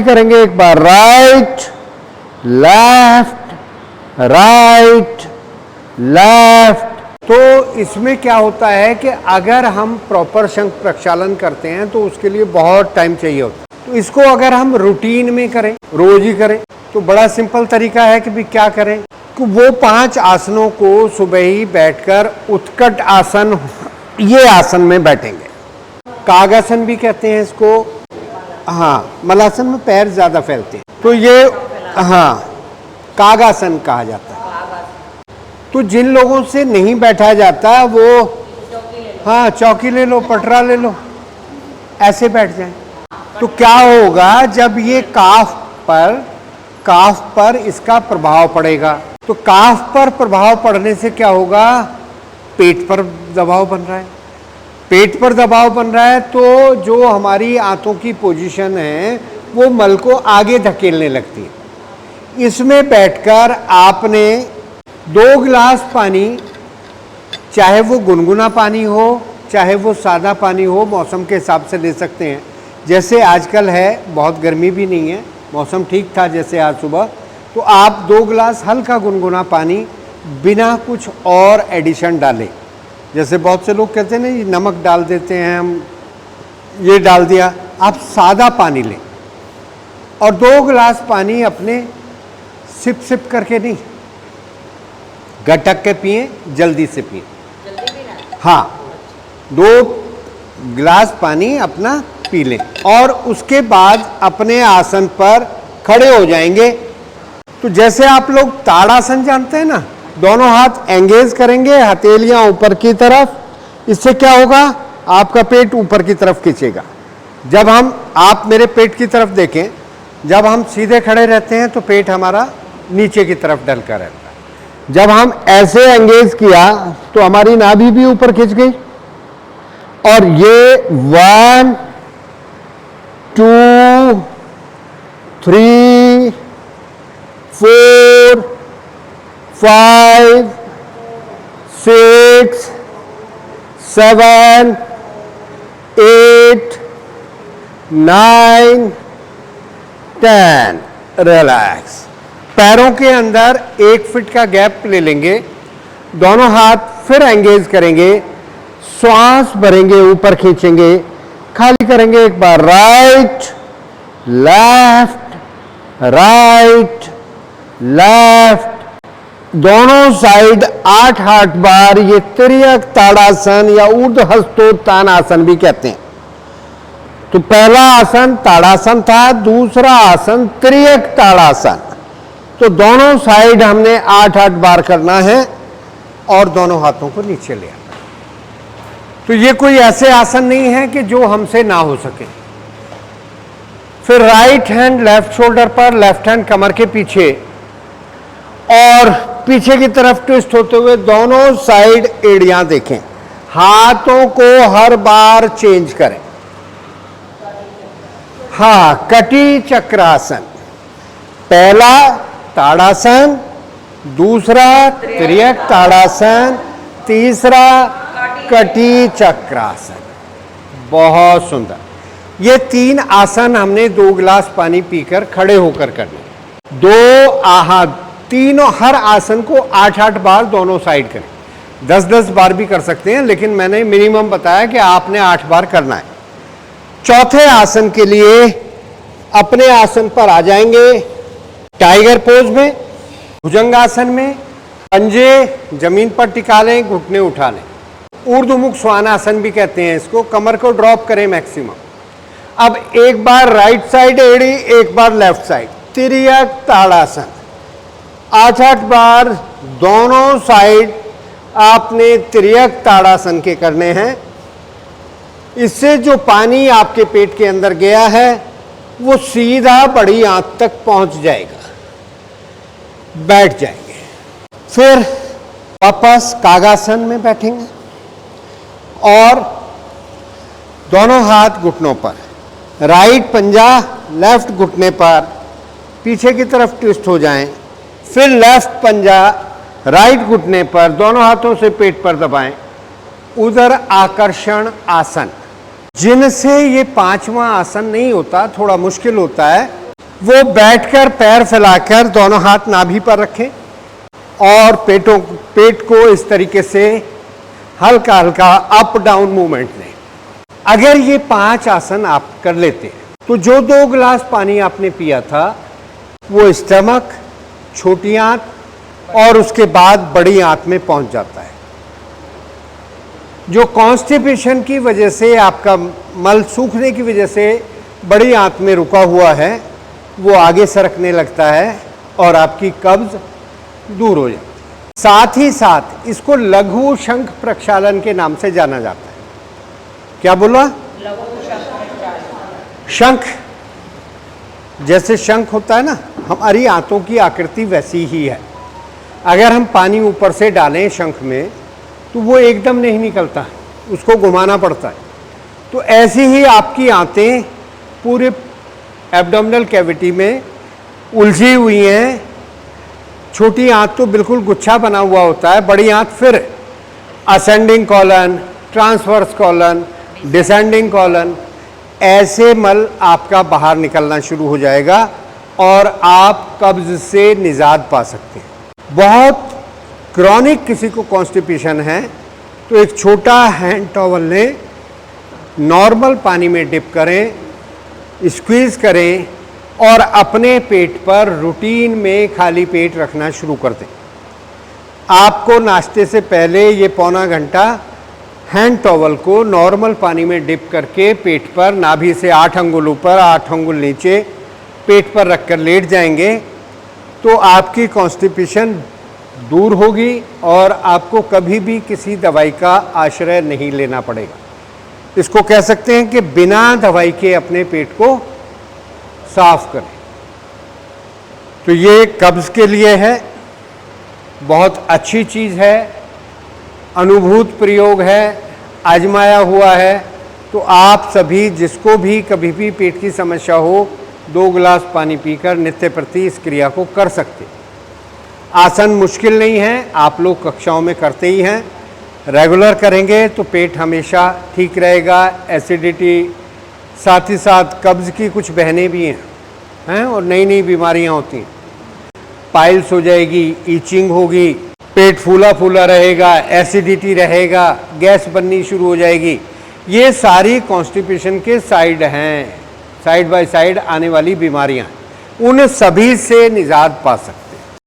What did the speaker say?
करेंगे एक बार, right left right left. तो इसमें क्या होता है कि अगर हम प्रॉपर शंख प्रक्षालन करते हैं तो उसके लिए बहुत टाइम चाहिए होता है। तो इसको अगर हम रूटीन में करें, रोज ही करें, तो बड़ा सिंपल तरीका है कि भी क्या करें कि वो 5 आसनों को सुबह ही बैठकर उत्कट आसन, ये आसन में बैठेंगे। कागासन भी कहते हैं इसको, हाँ, मलासन में पैर ज्यादा फैलते हैं तो ये, हाँ, कागासन कहा जाता है। तो जिन लोगों से नहीं बैठा जाता वो, हाँ, चौकी ले लो, पटरा ले लो, ऐसे बैठ जाएं। तो क्या होगा, जब ये काफ पर इसका प्रभाव पड़ेगा, तो काफ पर प्रभाव पड़ने से क्या होगा, पेट पर दबाव बन रहा है। पेट पर दबाव बन रहा है तो जो हमारी आंतों की पोजीशन है वो मल को आगे धकेलने लगती है। इसमें बैठकर आपने 2 गिलास पानी, चाहे वो गुनगुना पानी हो चाहे वो सादा पानी हो, मौसम के हिसाब से ले सकते हैं। जैसे आजकल है, बहुत गर्मी भी नहीं है, मौसम ठीक था जैसे आज सुबह, तो आप 2 गिलास हल्का गुनगुना पानी बिना कुछ और एडिशन डाले, जैसे बहुत से लोग कहते हैं ना ये नमक डाल देते हैं हम, ये डाल दिया, आप सादा पानी लें और 2 गिलास पानी अपने सिप सिप करके, नहीं, गटक के पिए, जल्दी से पिए। हाँ, 2 गिलास पानी अपना पी लें और उसके बाद अपने आसन पर खड़े हो जाएंगे। तो जैसे आप लोग ताड़ासन जानते हैं ना, दोनों हाथ एंगेज करेंगे, हथेलियां ऊपर की तरफ। इससे क्या होगा, आपका पेट ऊपर की तरफ खींचेगा। जब हम, आप मेरे पेट की तरफ देखें, जब हम सीधे खड़े रहते हैं तो पेट हमारा नीचे की तरफ ढलका रहता है। जब हम ऐसे एंगेज किया तो हमारी नाभि भी ऊपर खिंच गई। और ये 1 2 3 4 5 6 7 8 9 10। रिलैक्स। पैरों के अंदर 1 फीट का गैप ले लेंगे, दोनों हाथ फिर एंगेज करेंगे, श्वास भरेंगे, ऊपर खींचेंगे, खाली करेंगे एक बार, राइट लेफ्ट राइट लेफ्ट, दोनों साइड 8 बार। ये तिर्यक ताड़ासन या ऊर्ध्व हस्तोत्थान आसन भी कहते हैं। तो पहला आसन ताड़ासन था, दूसरा आसन तिर्यक ताड़ासन। तो दोनों साइड हमने 8 बार करना है और दोनों हाथों को नीचे ले आना। तो ये कोई ऐसे आसन नहीं है कि जो हमसे ना हो सके। फिर राइट हैंड लेफ्ट शोल्डर पर, लेफ्ट हैंड कमर के पीछे और पीछे की तरफ ट्विस्ट होते हुए दोनों साइड एड़ियां देखें। हाथों को हर बार चेंज करें। हाँ, कटी चक्रासन, पहला ताड़ासन, दूसरा तिर्यक ताड़ासन, तीसरा कटी चक्रासन। बहुत सुंदर। ये 3 आसन हमने 2 गिलास पानी पीकर खड़े होकर करने। 2 तीनों, हर आसन को 8 बार दोनों साइड करें। 10 बार भी कर सकते हैं, लेकिन मैंने मिनिमम बताया कि आपने 8 बार करना है। चौथे आसन के लिए अपने आसन पर आ जाएंगे, टाइगर पोज में, भुजंगासन में, पंजे जमीन पर टिका लें, घुटने उठा लें। ऊर्ध्वमुख श्वानासन भी कहते हैं इसको। कमर को ड्रॉप करें मैक्सिमम। अब एक बार राइट साइड एड़ी, एक बार लेफ्ट साइड, तिर्यक ताड़ासन। 8 बार दोनों साइड आपने तिर्यक ताड़ासन के करने हैं। इससे जो पानी आपके पेट के अंदर गया है वो सीधा बड़ी आंत तक पहुंच जाएगा। बैठ जाएंगे। फिर वापस कागासन में बैठेंगे और दोनों हाथ घुटनों पर, राइट पंजा लेफ्ट घुटने पर पीछे की तरफ ट्विस्ट हो जाएं। फिर लेफ्ट पंजा राइट घुटने पर, दोनों हाथों से पेट पर दबाएं। उदर आकर्षण आसन, जिनसे ये 5वां आसन नहीं होता, थोड़ा मुश्किल होता है, वो बैठकर पैर फैलाकर दोनों हाथ नाभि पर रखें और पेट को इस तरीके से हल्का हल्का अप डाउन मूवमेंट दें। अगर ये 5 आसन आप कर लेते हैं तो जो 2 गिलास पानी आपने पिया था वो स्टमक, छोटी आंत और उसके बाद बड़ी आंत में पहुंच जाता है। जो कॉन्स्टिपेशन की वजह से, आपका मल सूखने की वजह से बड़ी आंत में रुका हुआ है, वो आगे सरकने लगता है और आपकी कब्ज दूर हो जाती है। साथ ही साथ इसको लघु शंख प्रक्षालन के नाम से जाना जाता है। क्या बोला? शंख, जैसे शंख होता है ना, हमारी आंतों की आकृति वैसी ही है। अगर हम पानी ऊपर से डालें शंख में तो वो एकदम नहीं निकलता, उसको घुमाना पड़ता है। तो ऐसी ही आपकी आंतें पूरे एब्डोमिनल कैविटी में उलझी हुई हैं। छोटी आंत तो बिल्कुल गुच्छा बना हुआ होता है, बड़ी आंत फिर ascending colon, transverse colon, descending colon, ऐसे मल आपका बाहर निकलना शुरू हो जाएगा और आप कब्ज से निजात पा सकते हैं। बहुत क्रॉनिक किसी को कॉन्स्टिपेशन है तो एक छोटा हैंड टॉवल लें, नॉर्मल पानी में डिप करें, स्क्वीज करें और अपने पेट पर रूटीन में खाली पेट रखना शुरू कर दें। आपको नाश्ते से पहले ये पौना घंटा हैंड टॉवल को नॉर्मल पानी में डिप करके पेट पर, नाभि से 8 अंगुल ऊपर 8 अंगुल नीचे पेट पर रखकर लेट जाएंगे तो आपकी कॉन्स्टिपेशन दूर होगी और आपको कभी भी किसी दवाई का आश्रय नहीं लेना पड़ेगा। इसको कह सकते हैं कि बिना दवाई के अपने पेट को साफ करें। तो ये कब्ज के लिए है, बहुत अच्छी चीज़ है, अनुभूत प्रयोग है, आजमाया हुआ है। तो आप सभी जिसको भी कभी भी पेट की समस्या हो 2 गिलास पानी पीकर नित्य प्रति इस क्रिया को कर सकते। आसन मुश्किल नहीं है, आप लोग कक्षाओं में करते ही हैं। रेगुलर करेंगे तो पेट हमेशा ठीक रहेगा। एसिडिटी, साथ ही साथ कब्ज़ की कुछ बहनें भी हैं और नई नई बीमारियां होती हैं। पाइल्स हो जाएगी, ईचिंग होगी, पेट फूला फूला रहेगा, एसिडिटी रहेगा, गैस बननी शुरू हो जाएगी। ये सारी कॉन्स्टिपेशन के साइड हैं, साइड बाय साइड आने वाली बीमारियां, उन सभी से निजात पा सकते हैं।